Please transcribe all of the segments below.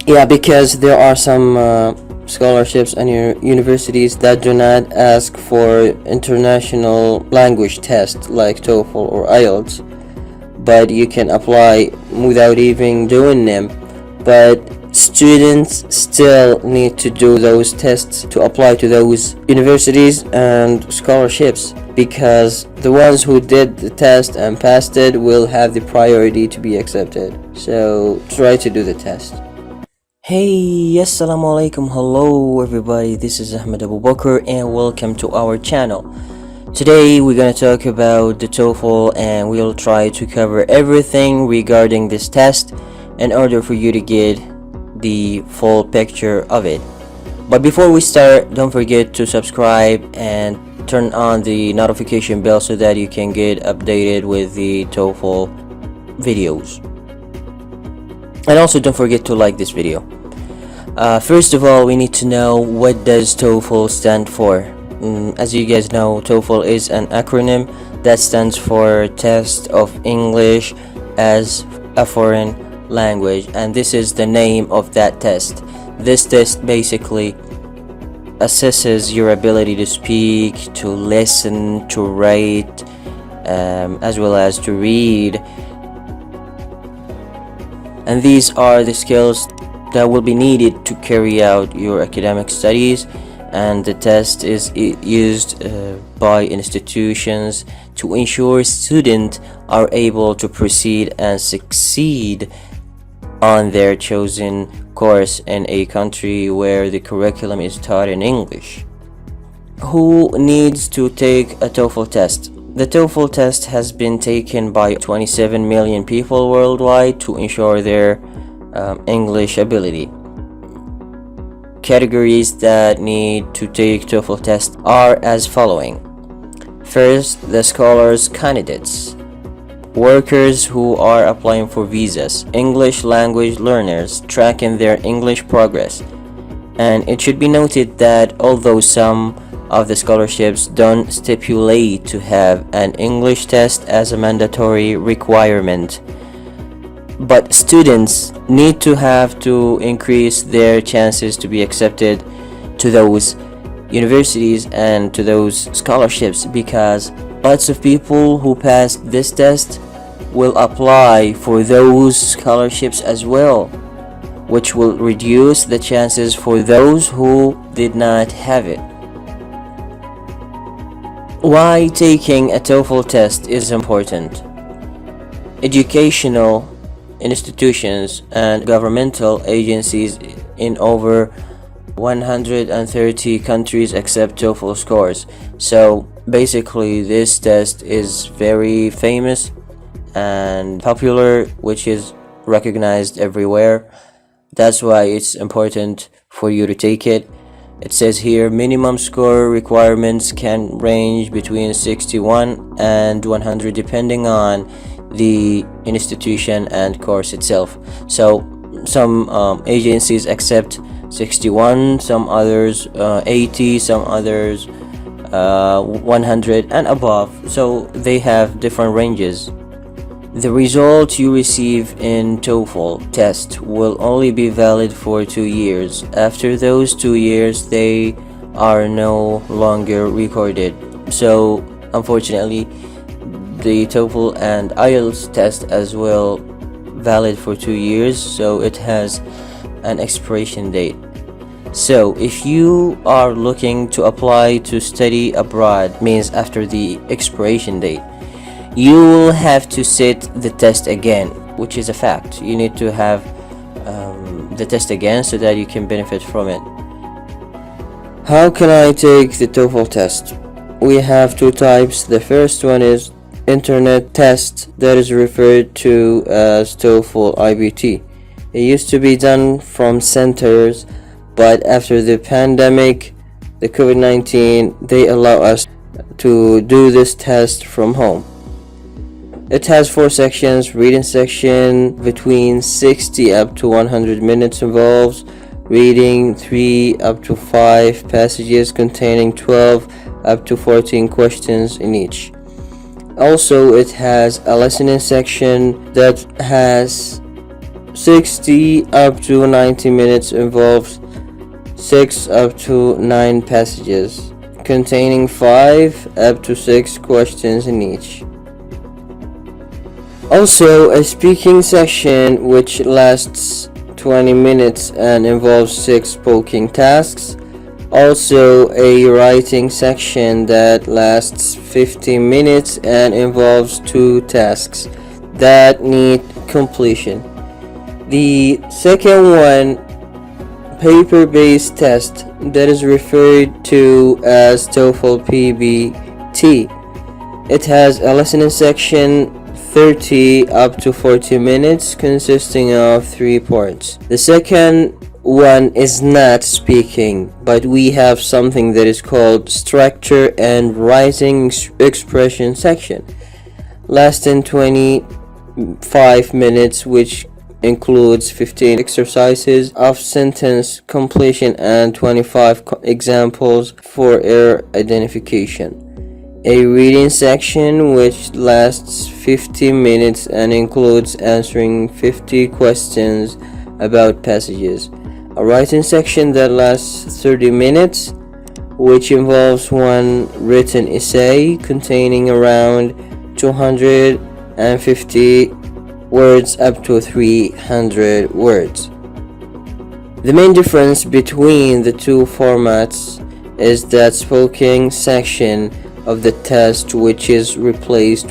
Yeah, because there are some scholarships and universities that do not ask for international language tests like TOEFL or IELTS, but you can apply without even doing them. But students still need to do those tests to apply to those universities and scholarships, because the ones who did the test and passed it will have the priority to be accepted. So try to do the test. Hey, assalamu alaikum, hello everybody, this is Ahmed Abu Bakr and welcome to our channel. Today we're gonna talk about the TOEFL and we'll try to cover everything regarding this test in order for you to get the full picture of it. But before we start, don't forget to subscribe and turn on the notification bell so that you can get updated with the TOEFL videos. And also don't forget to like this video. First of all, we need to know what does TOEFL stand for. As you guys know, TOEFL is an acronym that stands for Test of English as a Foreign Language, and this is the name of that test. This test basically assesses your ability to speak, to listen, to write, as well as to read. And these are the skills that will be needed to carry out your academic studies, and the test is used by institutions to ensure students are able to proceed and succeed on their chosen course in a country where the curriculum is taught in English. Who needs to take a TOEFL test? The TOEFL test has been taken by 27 million people worldwide to ensure their English ability. Categories that need to take TOEFL test are as following. First, the scholars candidates, workers who are applying for visas, English language learners tracking their English progress. And it should be noted that although some of the scholarships don't stipulate to have an English test as a mandatory requirement, but students need to have to increase their chances to be accepted to those universities and to those scholarships, because lots of people who pass this test will apply for those scholarships as well, which will reduce the chances for those who did not have it. Why taking a TOEFL test is important. Educational institutions and governmental agencies in over 130 countries accept TOEFL scores. So basically this test is very famous and popular, which is recognized everywhere. That's why it's important for you to take it. It says here minimum score requirements can range between 61 and 100 depending on the institution and course itself. So some agencies accept 61, some others 80, some others 100 and above, so they have different ranges. The result you receive in TOEFL test will only be valid for 2 years. After those 2 years they are no longer recorded. So unfortunately the TOEFL and IELTS test as well valid for 2 years, so it has an expiration date. So if you are looking to apply to study abroad, means after the expiration date, you will have to sit the test again, which is a fact. You need to have the test again so that you can benefit from it. How can I take the TOEFL test? We have two types. The first one is internet test, that is referred to as TOEFL IBT. It used to be done from centers, but after the pandemic, the COVID-19, they allow us to do this test from home. It has 4 sections. Reading section between 60 up to 100 minutes involves reading 3 up to 5 passages containing 12 up to 14 questions in each. Also, it has a listening section that has 60 up to 90 minutes involves 6 up to 9 passages, containing 5 up to 6 questions in each. Also, a speaking section which lasts 20 minutes and involves 6 spoken tasks. Also, a writing section that lasts 15 minutes and involves 2 tasks that need completion. The second one, paper-based test, that is referred to as TOEFL PBT. It has a listening section 30 up to 40 minutes consisting of 3 parts. The second one is not speaking, but we have something that is called structure and writing expression section, lasting 25 minutes, which includes 15 exercises of sentence completion and 25 examples for error identification. A reading section which lasts 50 minutes and includes answering 50 questions about passages. A writing section that lasts 30 minutes, which involves 1 written essay containing around 250 words up to 300 words. The main difference between the 2 formats is that spoken section of the test, which is replaced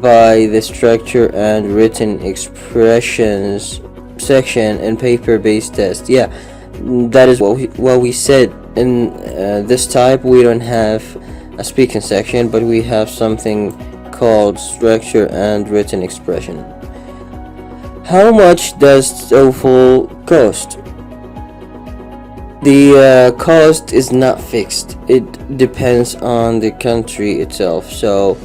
by the structure and written expressions section in paper-based test. Yeah, that is what we said. In this type we don't have a speaking section, but we have something called structure and written expression. How much does TOEFL cost? The cost is not fixed. It depends on the country itself. So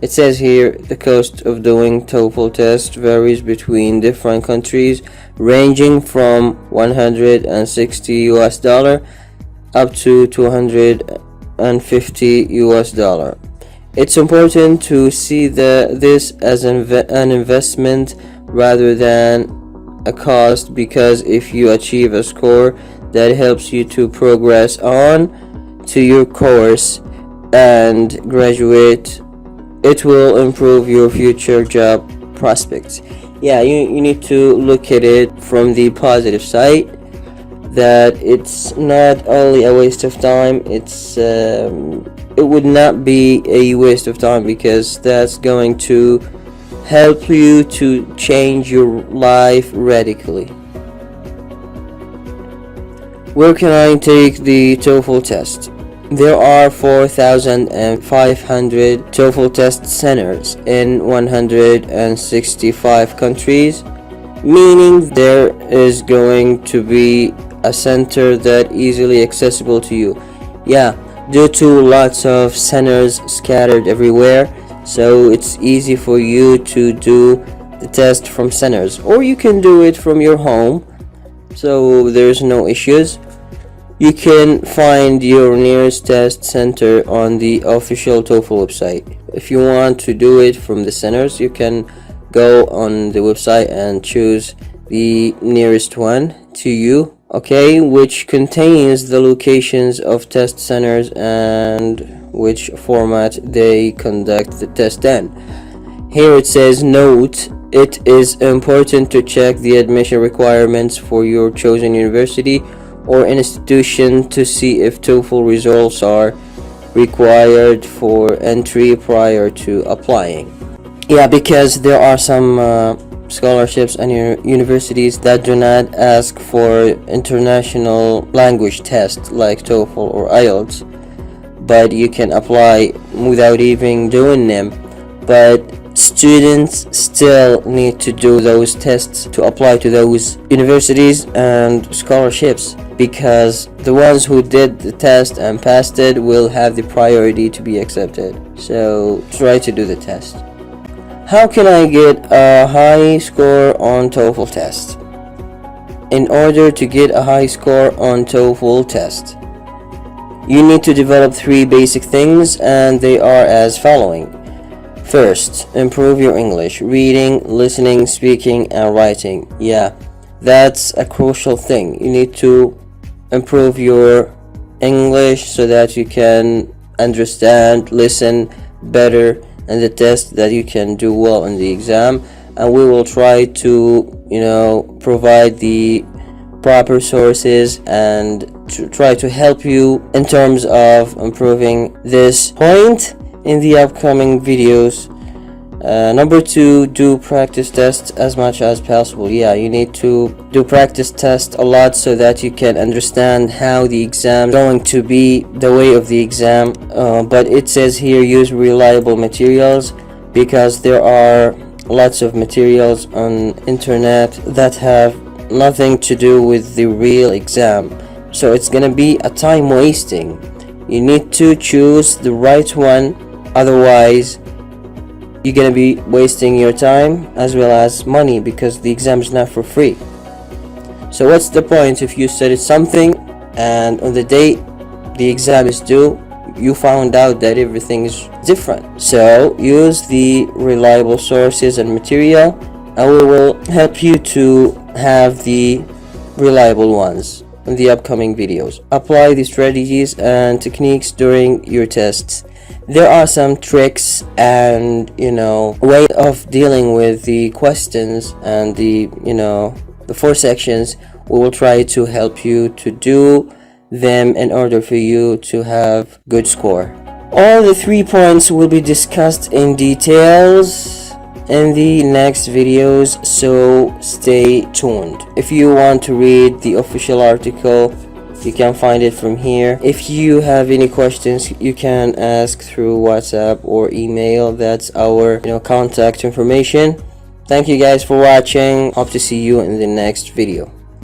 it says here the cost of doing TOEFL test varies between different countries, ranging from $160 up to $250. It's important to see this as an investment rather than a cost, because if you achieve a score that helps you to progress on to your course and graduate, it will improve your future job prospects. Yeah, you need to look at it from the positive side, that it's not only a waste of time, it would not be a waste of time, because that's going to help you to change your life radically. Where can I take the TOEFL test? There are 4,500 TOEFL test centers in 165 countries, meaning there is going to be a center that easily accessible to you. Yeah, due to lots of centers scattered everywhere, so it's easy for you to do the test from centers, or you can do it from your home, so there's no issues. You can find your nearest test center on the official TOEFL website. If you want to do it from the centers, you can go on the website and choose the nearest one to you, okay, which contains the locations of test centers and which format they conduct the test in. Here it says, note, it is important to check the admission requirements for your chosen university or institution to see if TOEFL results are required for entry prior to applying. Yeah, because there are some scholarships and universities that do not ask for international language tests like TOEFL or IELTS, but you can apply without even doing them. But students still need to do those tests to apply to those universities and scholarships, because the ones who did the test and passed it will have the priority to be accepted. So try to do the test. How can I get a high score on TOEFL test? In order to get a high score on TOEFL test, you need to develop 3 basic things, and they are as following. First, improve your English, reading, listening, speaking, and writing. Yeah, that's a crucial thing. You need to improve your English so that you can understand, listen better in the test, that you can do well in the exam. And we will try to, provide the proper sources and to try to help you in terms of improving this point in the upcoming videos. Number 2, do practice tests as much as possible. Yeah, you need to do practice tests a lot so that you can understand how the exam is going to be, the way of the exam. But it says here use reliable materials, because there are lots of materials on internet that have nothing to do with the real exam. So it's gonna be a time wasting. You need to choose the right one, otherwise you're gonna be wasting your time as well as money, because the exam is not for free. So what's the point if you studied something and on the day the exam is due you found out that everything is different? So use the reliable sources and material, and we will help you to have the reliable ones in the upcoming videos. Apply the strategies and techniques during your tests. There are some tricks and way of dealing with the questions and the 4 sections. We will try to help you to do them in order for you to have good score. All the 3 points will be discussed in details in the next videos, so stay tuned. If you want to read the official article, you can find it from here. If you have any questions, you can ask through WhatsApp or email. That's our contact information. Thank you guys for watching. Hope to see you in the next video.